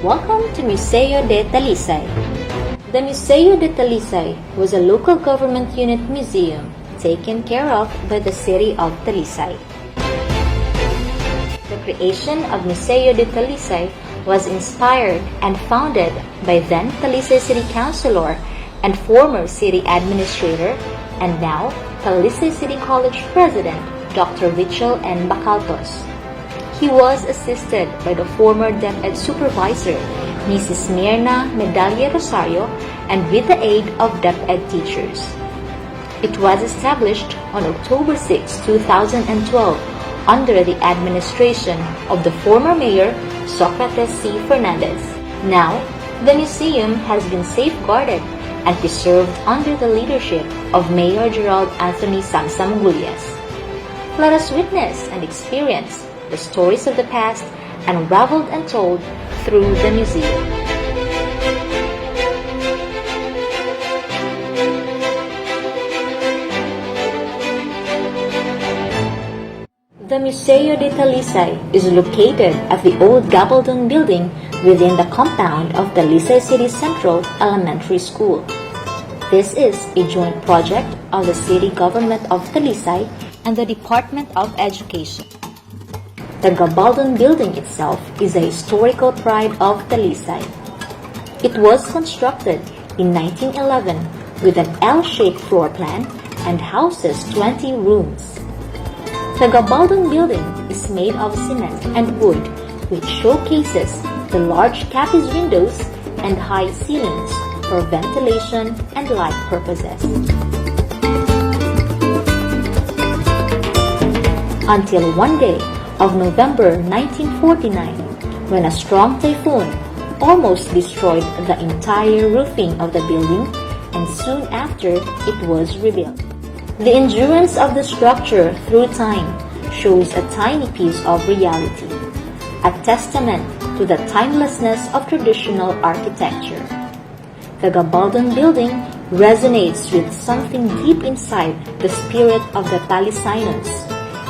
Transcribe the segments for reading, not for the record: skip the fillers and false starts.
Welcome to Museo De Talisay. The Museo De Talisay was a local government unit museum taken care of by the City of Talisay. The creation of Museo De Talisay was inspired and founded by then Talisay City Councilor and former city administrator and now Talisay City College President Dr. Richel N. Bacaltos. He was assisted by the former DepEd Supervisor, Mrs. Mirna Medalla Rosario, and with the aid of DepEd teachers. It was established on October 6, 2012, under the administration of the former Mayor, Socrates C. Fernandez. Now, the museum has been safeguarded and preserved under the leadership of Mayor Gerald Anthony Samsamgullas. Let us witness and experience the stories of the past unraveled and told through the museum. The Museo de Talisay is located at the old Gabaldon building within the compound of Talisay City Central Elementary School. This is a joint project of the City Government of Talisay and the Department of Education. The Gabaldon building itself is a historical pride of Talisay. It was constructed in 1911 with an L-shaped floor plan and houses 20 rooms. The Gabaldon building is made of cement and wood, which showcases the large capiz windows and high ceilings for ventilation and light purposes. Until one day of November 1949, when a strong typhoon almost destroyed the entire roofing of the building, and soon after it was rebuilt. The endurance of the structure through time shows a tiny piece of reality, a testament to the timelessness of traditional architecture. The Gabaldon building resonates with something deep inside the spirit of the Talisaynons,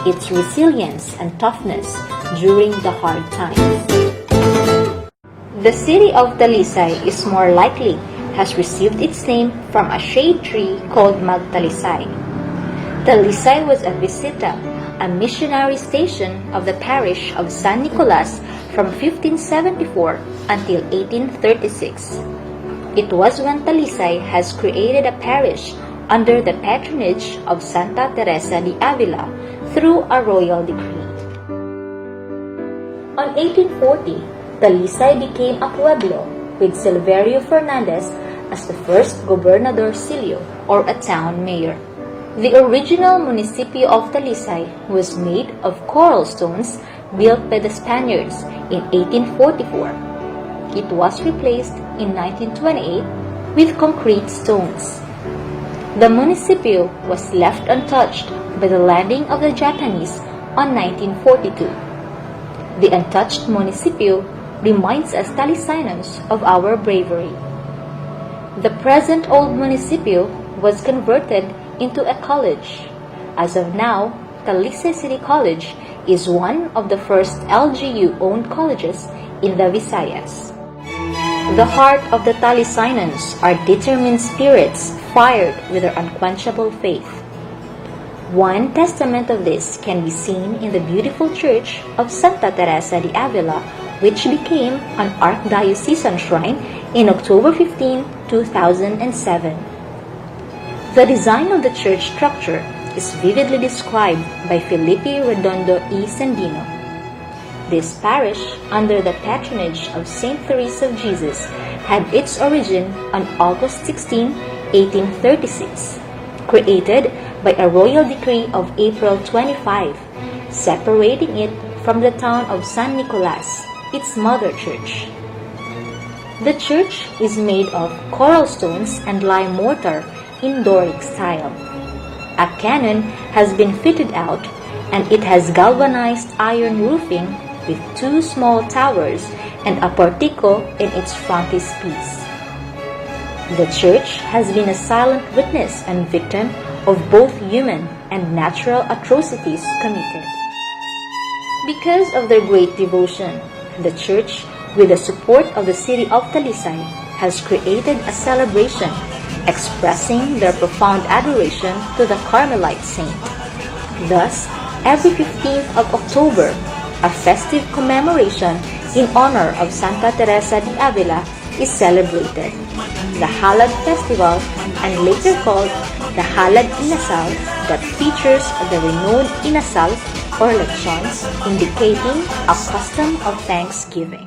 its resilience and toughness during the hard times. The city of Talisay is more likely has received its name from a shade tree called Magtalisay. Talisay was a visita, a missionary station of the parish of San Nicolas from 1574 until 1836. It was when Talisay has created a parish under the patronage of Santa Teresa de Avila through a royal decree. On 1840, Talisay became a pueblo with Silverio Fernandez as the first gobernadorcillo, or a town mayor. The original municipio of Talisay was made of coral stones built by the Spaniards in 1844. It was replaced in 1928 with concrete stones. The municipio was left untouched by the landing of the Japanese on 1942. The untouched municipio reminds us Talisaynons of our bravery. The present old municipio was converted into a college. As of now, Talisay City College is one of the first LGU-owned colleges in the Visayas. The heart of the Talisaynons are determined spirits fired with their unquenchable faith. One testament of this can be seen in the beautiful church of Santa Teresa de Avila, which became an archdiocesan shrine in October 15, 2007. The design of the church structure is vividly described by Felipe Redondo y Sandino. This parish, under the patronage of Saint Teresa of Jesus, had its origin on August 16, 1836, created by a royal decree of April 25, separating it from the town of San Nicolas, its mother church. The church is made of coral stones and lime mortar in Doric style. A cannon has been fitted out, and it has galvanized iron roofing with two small towers and a portico in its frontispiece. The church has been a silent witness and victim of both human and natural atrocities committed. Because of their great devotion, the church with the support of the City of Talisay, has created a celebration expressing their profound adoration to the Carmelite saint. Thus, every 15th of October, a festive commemoration in honor of Santa Teresa de Avila is celebrated. The Halad Festival, and later called the Halad Inasal, that features the renowned inasal or lechons, indicating a custom of thanksgiving.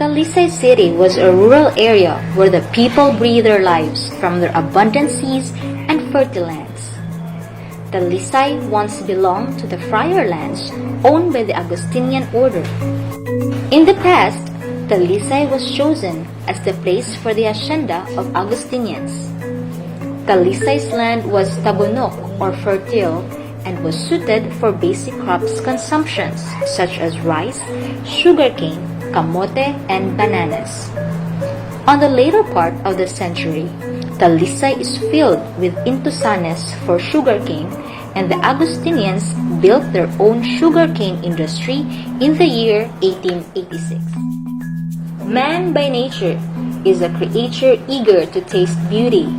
Talisay City was a rural area where the people breathed their lives from their abundant seas and fertile lands. Talisay once belonged to the friar lands owned by the Augustinian order. In the past, Talisay was chosen as the place for the hacienda of Augustinians. Talisay's land was tabunok or fertile and was suited for basic crops consumptions such as rice, sugarcane, kamote, and bananas. On the later part of the century, Talisay is filled with intusanes for sugarcane, and the Augustinians built their own sugarcane industry in the year 1886. Man by nature is a creature eager to taste beauty,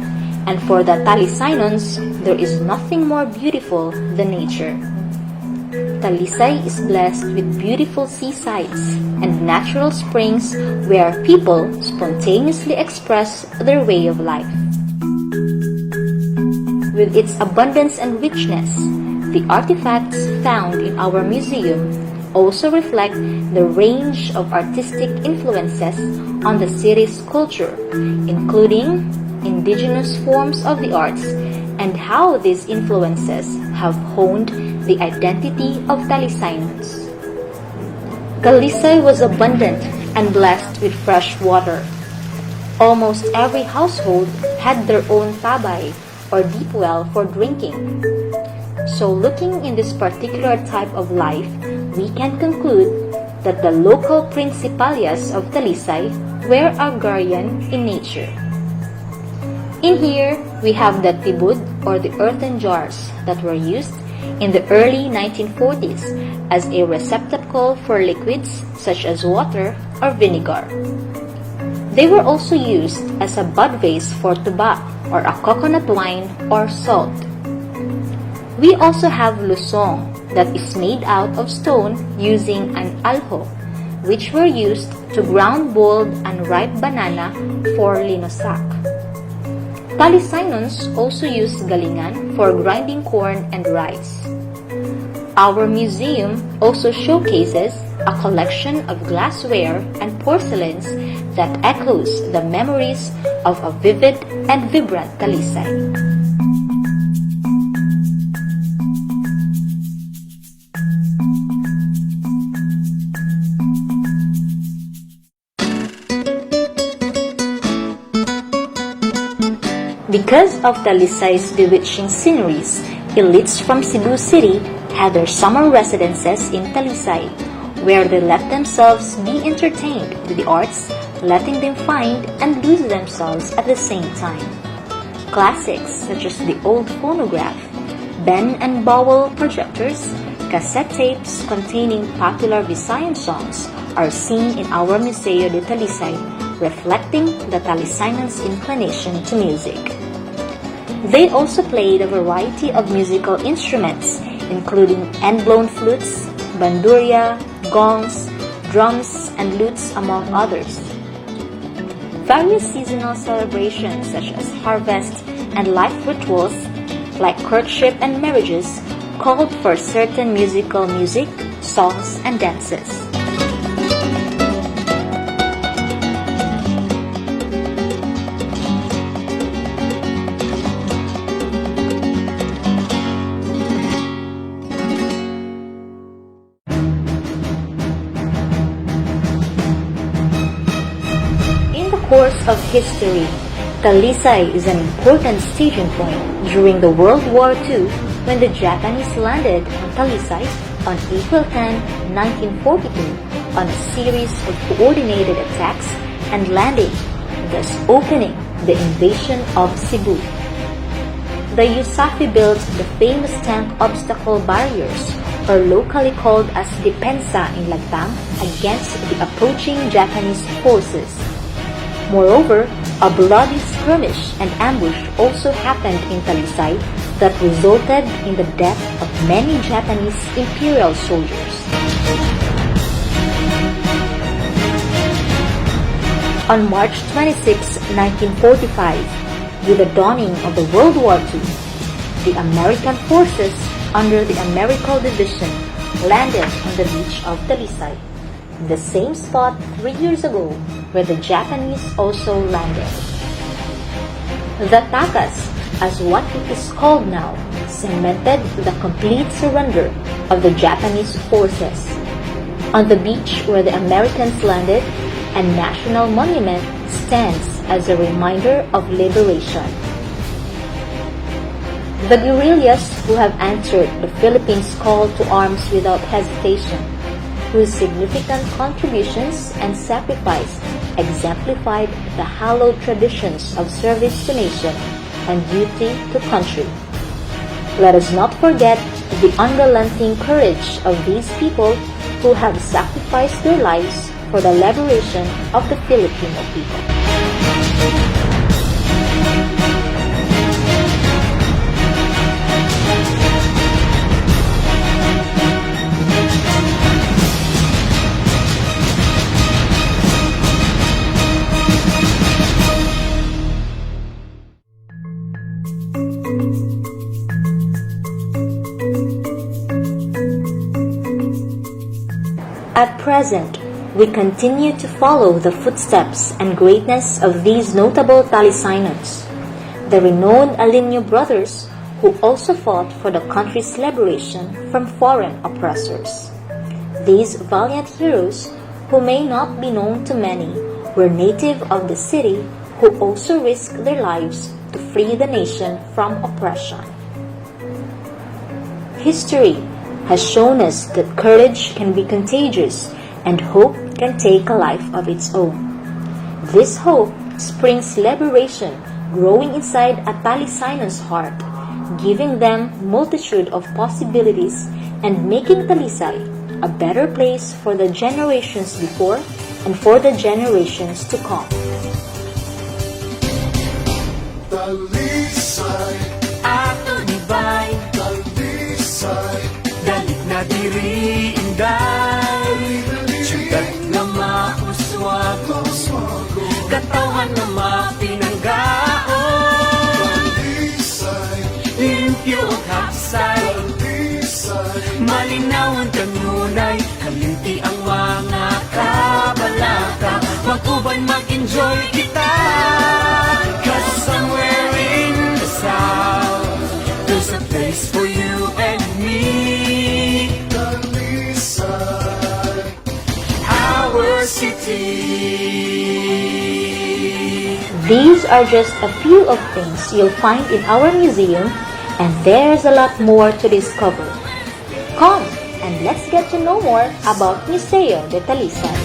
and for the Talisaynons, there is nothing more beautiful than nature. Talisay is blessed with beautiful seasides and natural springs where people spontaneously express their way of life. With its abundance and richness, the artifacts found in our museum also reflect the range of artistic influences on the city's culture, including indigenous forms of the arts and how these influences have honed the identity of Talisaynons. Talisay was abundant and blessed with fresh water. Almost every household had their own tabay or deep well for drinking. So looking in this particular type of life, we can conclude that the local principalias of Talisay were agrarian in nature. In here, we have the tibud or the earthen jars that were used in the early 1940s as a receptacle for liquids such as water or vinegar. They were also used as a bud vase for tuba or a coconut wine or salt. We also have lusong that is made out of stone using an alho, which were used to ground boiled unripe banana for linosak. Talisaynons also use galingan for grinding corn and rice. Our museum also showcases a collection of glassware and porcelains that echoes the memories of a vivid and vibrant Talisay. Because of Talisay's bewitching sceneries, elites from Cebu City had their summer residences in Talisay, where they let themselves be entertained with the arts, letting them find and lose themselves at the same time. Classics such as the old phonograph, Ben and Bowell projectors, cassette tapes containing popular Visayan songs are seen in our Museo De Talisay, reflecting the Talisaynons' inclination to music. They also played a variety of musical instruments, including end-blown flutes, bandurria, gongs, drums, and lutes, among others. Various seasonal celebrations such as harvest and life rituals, like courtship and marriages, called for certain musical music, songs, and dances. Course of history, Talisay is an important staging point during the World War II when the Japanese landed on Talisay on April 10, 1942 on a series of coordinated attacks and landing, thus opening the invasion of Cebu. The USAFI built the famous tank obstacle barriers, or locally called as depensa in Lagtang, against the approaching Japanese forces. Moreover, a bloody skirmish and ambush also happened in Talisay that resulted in the death of many Japanese imperial soldiers. On March 26, 1945, with the dawning of the World War II, the American forces under the American Division landed on the beach of Talisay, the same spot 3 years ago where the Japanese also landed. The takas, as what it is called now, cemented the complete surrender of the Japanese forces. On the beach where the Americans landed, a national monument stands as a reminder of liberation. The guerrillas who have answered the Philippines' call to arms without hesitation, whose significant contributions and sacrifice exemplified the hallowed traditions of service to nation and duty to country. Let us not forget the unrelenting courage of these people who have sacrificed their lives for the liberation of the Filipino people. At present, we continue to follow the footsteps and greatness of these notable Talisaynons, the renowned Alinyo brothers who also fought for the country's liberation from foreign oppressors. These valiant heroes, who may not be known to many, were native of the city who also risked their lives to free the nation from oppression. History has shown us that courage can be contagious and hope can take a life of its own. This hope springs liberation growing inside a Talisaynon's heart, giving them multitude of possibilities and making Talisay a better place for the generations before and for the generations to come. Talisay, ato ibay, Talisay, dalit na diri inday, syudad na mauswago, katawan na mapinanggaon, Talisay, limpyo o kapsay, Talisay, malinaw ang kanunay, kalimti ang mga kabalaka, mag-uban mag-enjoy kita. Somewhere in the south, there's a place for you and me. Talisay, our city. These are just a few of things you'll find in our museum, and there's a lot more to discover. Come and let's get to know more about Museo De Talisay.